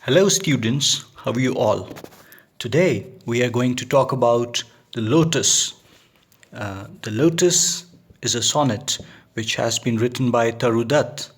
Hello, students. How are you all? Today we are going to talk about the Lotus. The Lotus is a sonnet which has been written by Toru Dutt,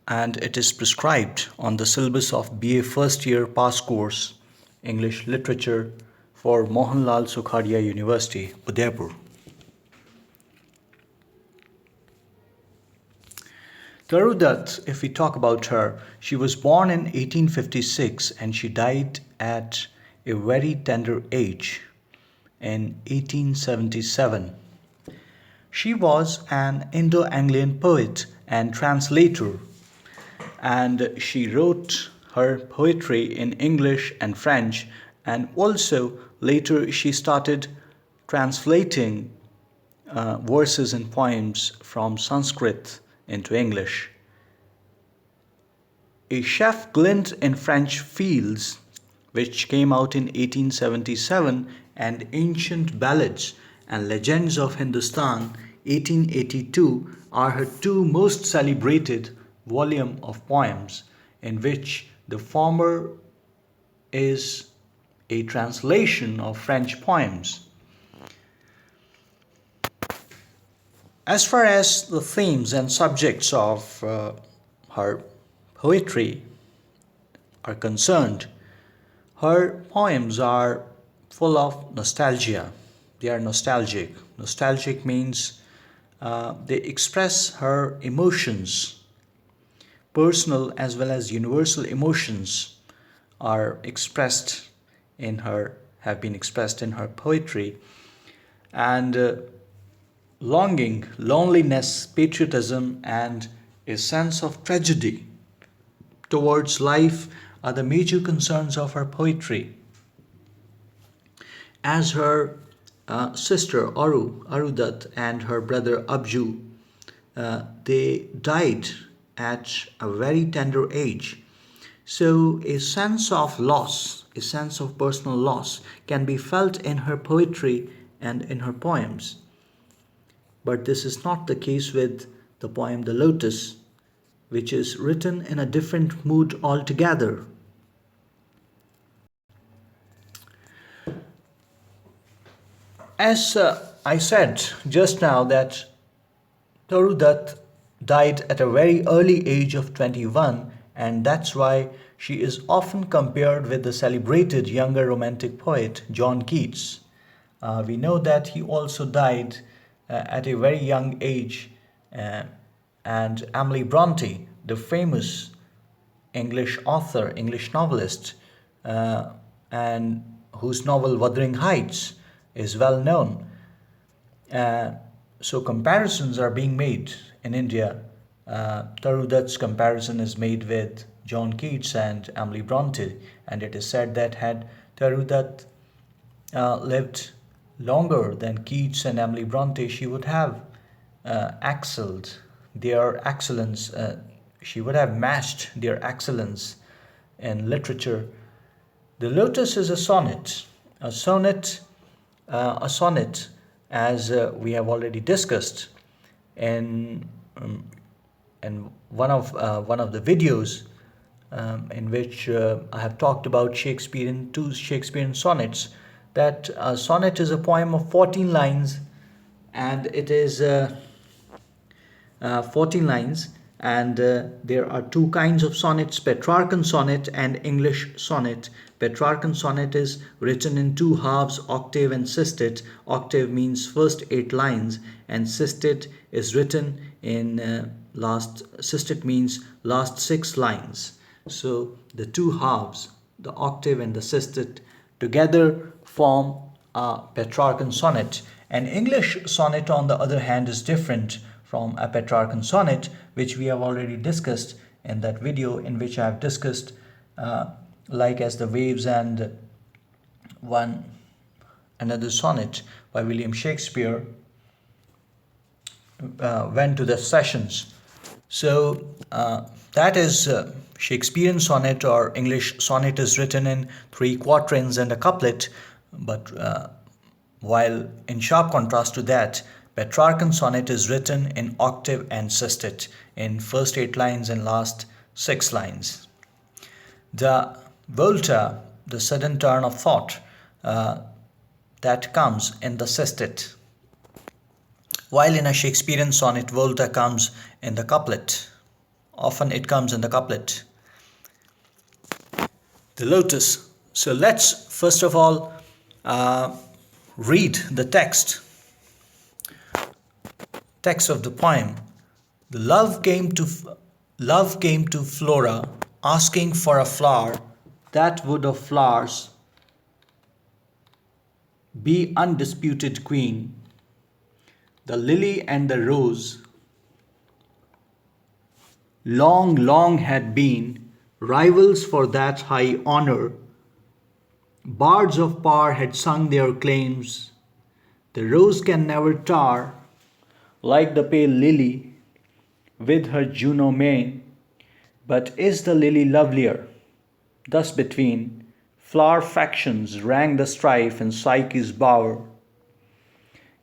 and it is prescribed on the syllabus of BA First Year Pass Course English Literature for Mohanlal Sukhadia University, Udaipur. Toru Dutt, if we talk about her, she was born in 1856 and she died at a very tender age in 1877. She was an Indo-Anglian poet and translator, and she wrote her poetry in English and French, and also later she started translating verses and poems from Sanskrit into English. A chef glint in French fields, which came out in 1877, and Ancient Ballads and Legends of Hindustan 1882 are her two most celebrated volume of poems, in which the former is a translation of French poems. As far as the themes and subjects of her poetry are concerned, her poems are full of nostalgia. They are nostalgic. Nostalgic means they express her emotions. Personal as well as universal emotions are expressed in her, have been expressed in her poetry. And longing, loneliness, patriotism, and a sense of tragedy towards life are the major concerns of her poetry. As her sister Aru Dutt, and her brother Abju, they died at a very tender age. So a sense of loss, a sense of personal loss can be felt in her poetry and in her poems. But this is not the case with the poem The Lotus, which is written in a different mood altogether. As I said just now, that Toru Dutt died at a very early age of 21, and that's why she is often compared with the celebrated younger romantic poet John Keats. We know that he also died at a very young age, and Emily Bronte, the famous English author, English novelist, and whose novel Wuthering Heights is well known. So comparisons are being made in India. Toru Dutt's comparison is made with John Keats and Emily Bronte, and it is said that had Toru Dutt lived longer than Keats and Emily Bronte, she would have excelled their excellence. She would have matched their excellence in literature. The Lotus is a sonnet. A sonnet, as we have already discussed in one of the videos in which I have talked about two Shakespearean sonnets. That a sonnet is a poem of 14 lines, and it is 14 lines, and there are two kinds of sonnets: Petrarchan sonnet and English sonnet. Petrarchan sonnet is written in two halves, octave and sisted. Octave means first 8 lines, and sisted is written in sisted means last 6 lines. So the two halves, the octave and the sisted, together form a Petrarchan sonnet. An English sonnet, on the other hand, is different from a Petrarchan sonnet, which we have already discussed in that video, in which I have discussed Like as the Waves and another sonnet by William Shakespeare, went to the sessions. So that is Shakespearean sonnet, or English sonnet, is written in 3 quatrains and a couplet. But while in sharp contrast to that, Petrarchan sonnet is written in octave and sisted, in first 8 lines and last 6 lines. The volta, the sudden turn of thought uh, that comes in the sestet, while in a Shakespearean sonnet, volta comes in the couplet. Often it comes in the couplet. The lotus. So let's first of all uh, read the text of the poem. The love came to Flora, asking for a flower that would of flowers be undisputed queen. The lily and the rose long had been rivals for that high honor. Bards of power had sung their claims. The rose can never tar like the pale lily with her Juno mane. But is the lily lovelier? Thus between flower factions rang the strife in Psyche's bower.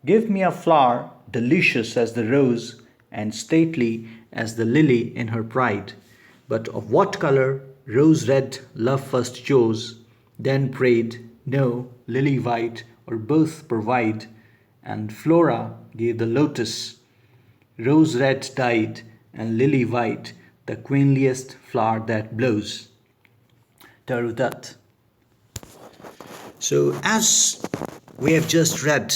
Give me a flower delicious as the rose and stately as the lily in her pride. But of what color rose red love first chose, then prayed, no, lily white, or both provide. And Flora gave the lotus, rose red dyed, and lily white, the queenliest flower that blows. Toru Dutt. So, as we have just read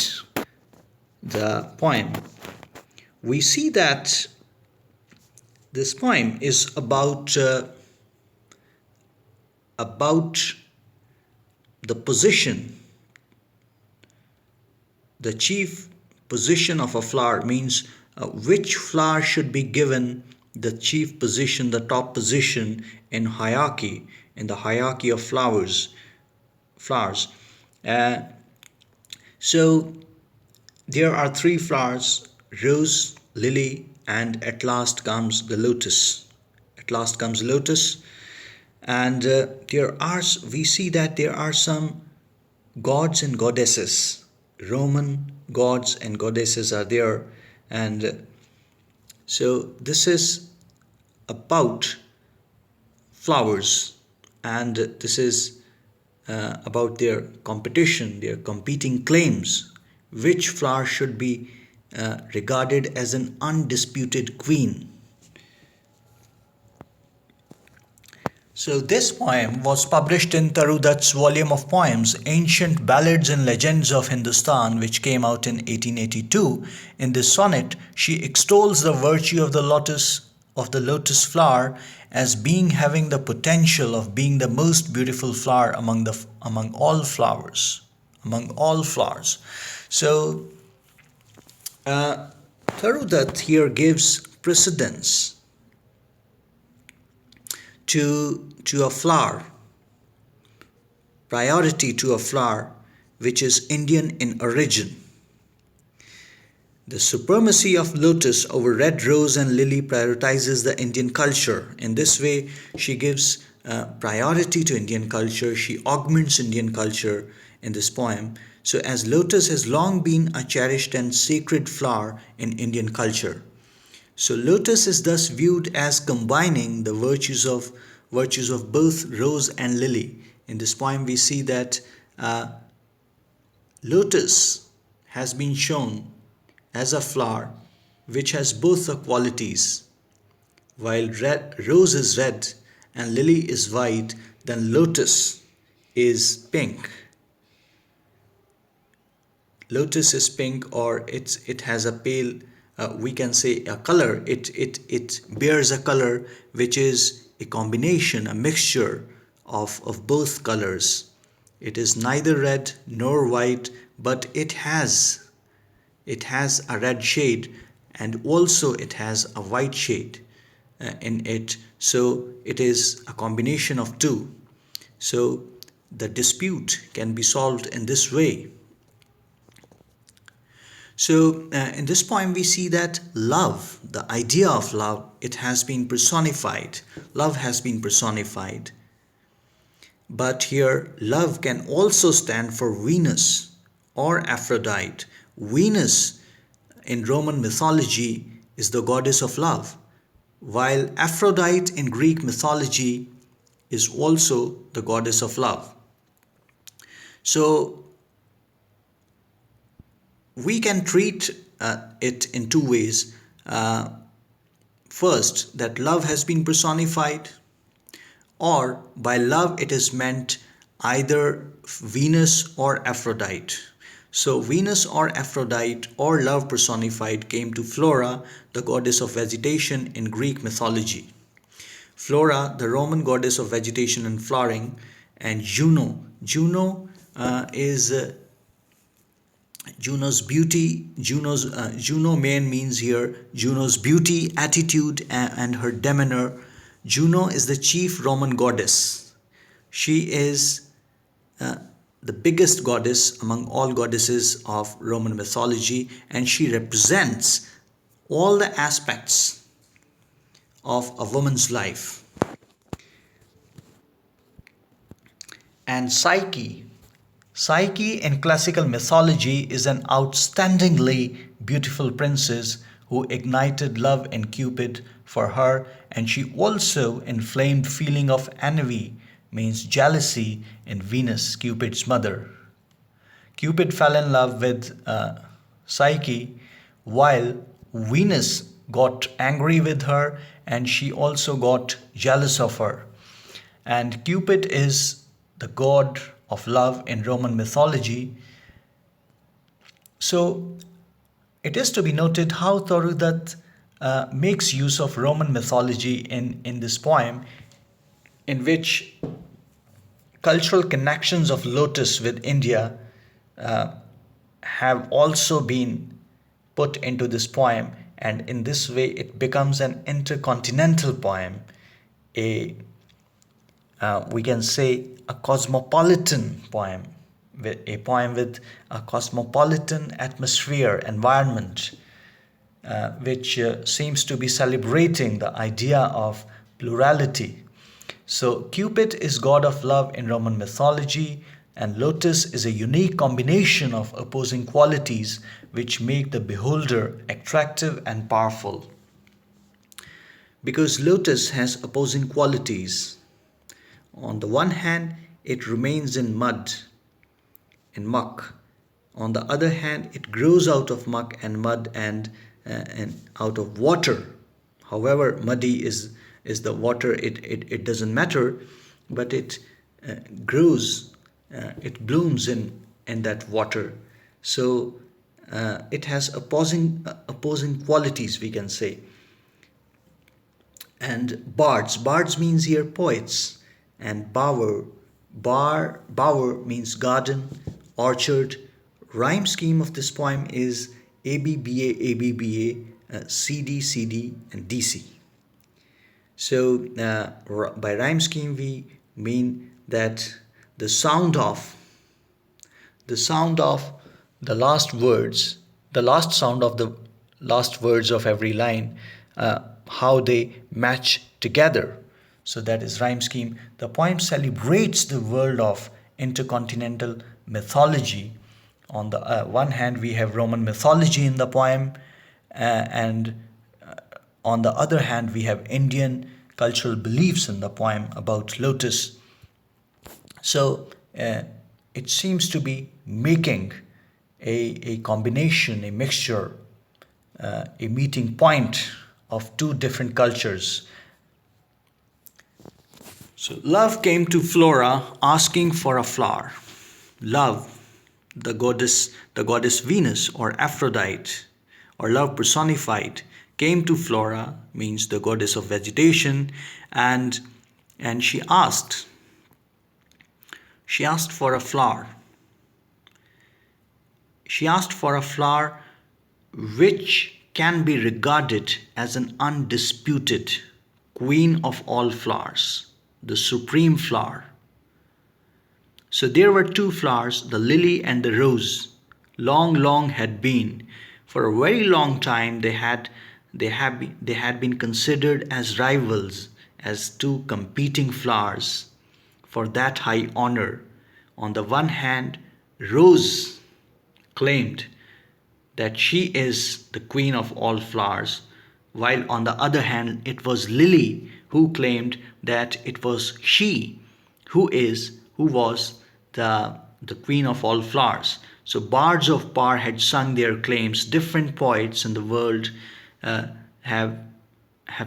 the poem, we see that this poem is about the position, the chief position of a flower, means which flower should be given the chief position, the top position in hierarchy, in the hierarchy of flowers. Uh, so there are three flowers: rose, lily, and at last comes the lotus. And we see that there are some gods and goddesses. Roman gods and goddesses are there, and so this is about flowers, and this is about their competition, their competing claims. Which flower should be regarded as an undisputed queen? So this poem was published in Toru Dutt's volume of poems, Ancient Ballads and Legends of Hindustan, which came out in 1882. In this sonnet, she extols the virtue of the lotus flower as being having the potential of being the most beautiful flower among all flowers. So Toru Dutt here gives precedence to a flower, priority to a flower which is Indian in origin. The supremacy of lotus over red rose and lily prioritizes the Indian culture. In this way, she gives priority to Indian culture. She augments Indian culture in this poem. So, as lotus has long been a cherished and sacred flower in Indian culture. So, lotus is thus viewed as combining the virtues of both rose and lily. In this poem, we see that lotus has been shown as a flower which has both the qualities. While rose is red and lily is white, then lotus is pink. Lotus is pink, or it has a pale, we can say a color. It bears a color which is a combination, a mixture of both colors. It is neither red nor white, but it has a red shade, and also it has a white shade in it. So it is a combination of two. So the dispute can be solved in this way. So in this poem we see that love, the idea of love, it has been personified. Love has been personified. But here love can also stand for Venus or Aphrodite. Venus in Roman mythology is the goddess of love, while Aphrodite in Greek mythology is also the goddess of love. So we can treat it in two ways. First, that love has been personified, or by love it is meant either Venus or Aphrodite. So, Venus or Aphrodite or love personified came to Flora, the goddess of vegetation in Greek mythology. Flora, the Roman goddess of vegetation and flowering, and Juno. Juno is Juno's beauty. Juno main means here Juno's beauty, attitude, and her demeanor. Juno is the chief Roman goddess. She is the biggest goddess among all goddesses of Roman mythology, and she represents all the aspects of a woman's life. And Psyche. Psyche in classical mythology is an outstandingly beautiful princess who ignited love in Cupid for her, and she also inflamed feeling of envy, means jealousy, in Venus, Cupid's mother. Cupid fell in love with Psyche, while Venus got angry with her and she also got jealous of her. And Cupid is the god of love in Roman mythology. So it is to be noted how Toru Dutt makes use of Roman mythology in this poem, in which cultural connections of Lotus with India have also been put into this poem, and in this way it becomes an intercontinental poem, a we can say a cosmopolitan poem, a poem with a cosmopolitan atmosphere, environment, which seems to be celebrating the idea of plurality. So Cupid is god of love in Roman mythology, and Lotus is a unique combination of opposing qualities which make the beholder attractive and powerful. Because Lotus has opposing qualities. On the one hand, it remains in muck. On the other hand, it grows out of muck and mud and out of water. However muddy is the water, it doesn't matter, but it grows, it blooms in that water. So it has opposing qualities, we can say. And bards means here poets, and bower means garden, orchard. Rhyme scheme of this poem is ABBA, CD, and DC. So by rhyme scheme we mean that the sound of the last sound of the last words of every line, how they match together. So that is rhyme scheme. The poem celebrates the world of intercontinental mythology. On the one hand, we have Roman mythology in the poem, and on the other hand, we have Indian cultural beliefs in the poem about Lotus. So it seems to be making a combination, a mixture, a meeting point of two different cultures. So love came to Flora asking for a flower. Love, the goddess Venus or Aphrodite, or love personified, came to Flora, means the goddess of vegetation, and she asked for a flower. She asked for a flower which can be regarded as an undisputed queen of all flowers, the supreme flower. So there were two flowers, the lily and the rose. Long had been. For a very long time they had been considered as rivals, as two competing flowers for that high honor. On the one hand, Rose claimed that she is the queen of all flowers, while on the other hand, it was Lily who claimed that it was she who was the queen of all flowers. So bards of power had sung their claims. Different poets in the world uh, have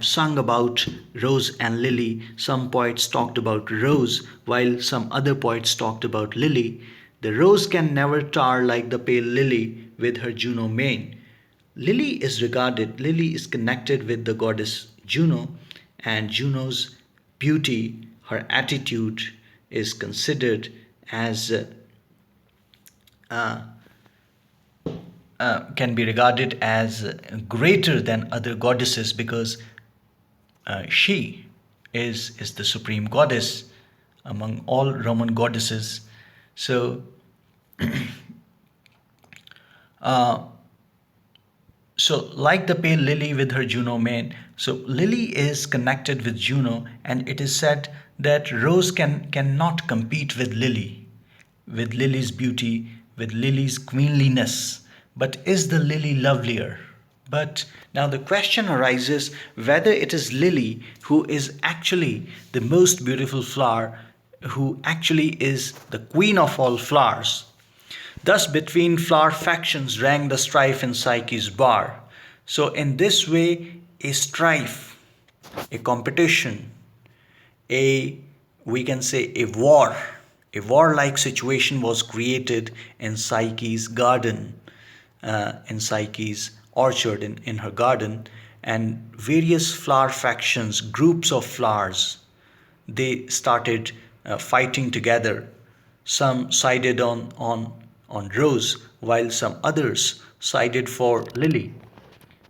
sung about rose and lily. Some poets talked about rose, while some other poets talked about lily. The rose can never tar like the pale lily with her Juno mane. Lily is connected with the goddess Juno, and Juno's beauty, her attitude, is considered as can be regarded as greater than other goddesses because she is the supreme goddess among all Roman goddesses. So, like the pale lily with her Juno mane, so Lily is connected with Juno, and it is said that Rose cannot compete with Lily's beauty, with Lily's queenliness. But is the lily lovelier? But now the question arises whether it is Lily who is actually the most beautiful flower, who actually is the queen of all flowers. Thus, between flower factions rang the strife in Psyche's bar. So, in this way, a strife, a competition, a we can say a warlike situation was created in Psyche's garden, in Psyche's orchard, in her garden, and various flower factions, groups of flowers, they started fighting together. Some sided on Rose, while some others sided for Lily.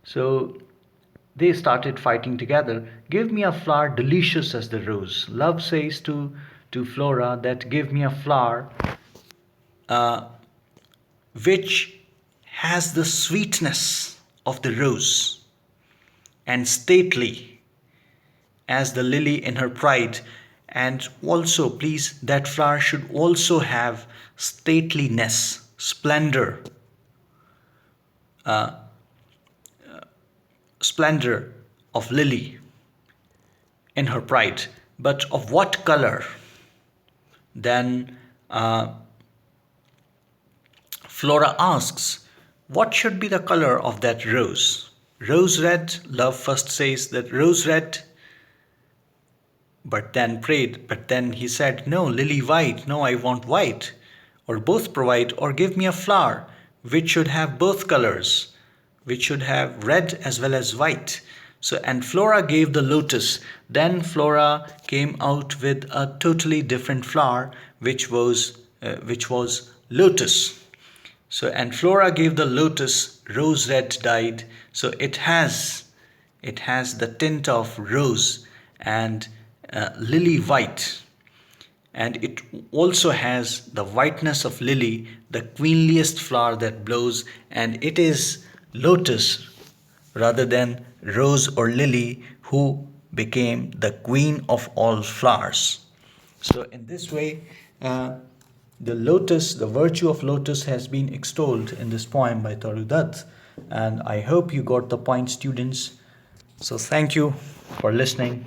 So they started fighting together. Give me a flower delicious as the rose. Love says to Flora that give me a flower uh, which has the sweetness of the rose and stately as the lily in her pride. And also, please, that flower should also have stateliness, splendor, splendor of lily in her pride. But of what color? Then Flora asks, what should be the color of that rose? Rose red, love first says that rose red, but then prayed. But then he said, no, lily white, no, I want white. Or both provide, or give me a flower which should have both colors, which should have red as well as white. So, and Flora gave the lotus. Then Flora came out with a totally different flower, which was lotus. So, and Flora gave the lotus rose red dyed. So it has the tint of rose and lily white, and it also has the whiteness of lily, the queenliest flower that blows, and it is lotus rather than rose or lily who became the queen of all flowers. So in this way, the virtue of lotus has been extolled in this poem by Toru Dutt, and I hope you got the point, students. So thank you for listening.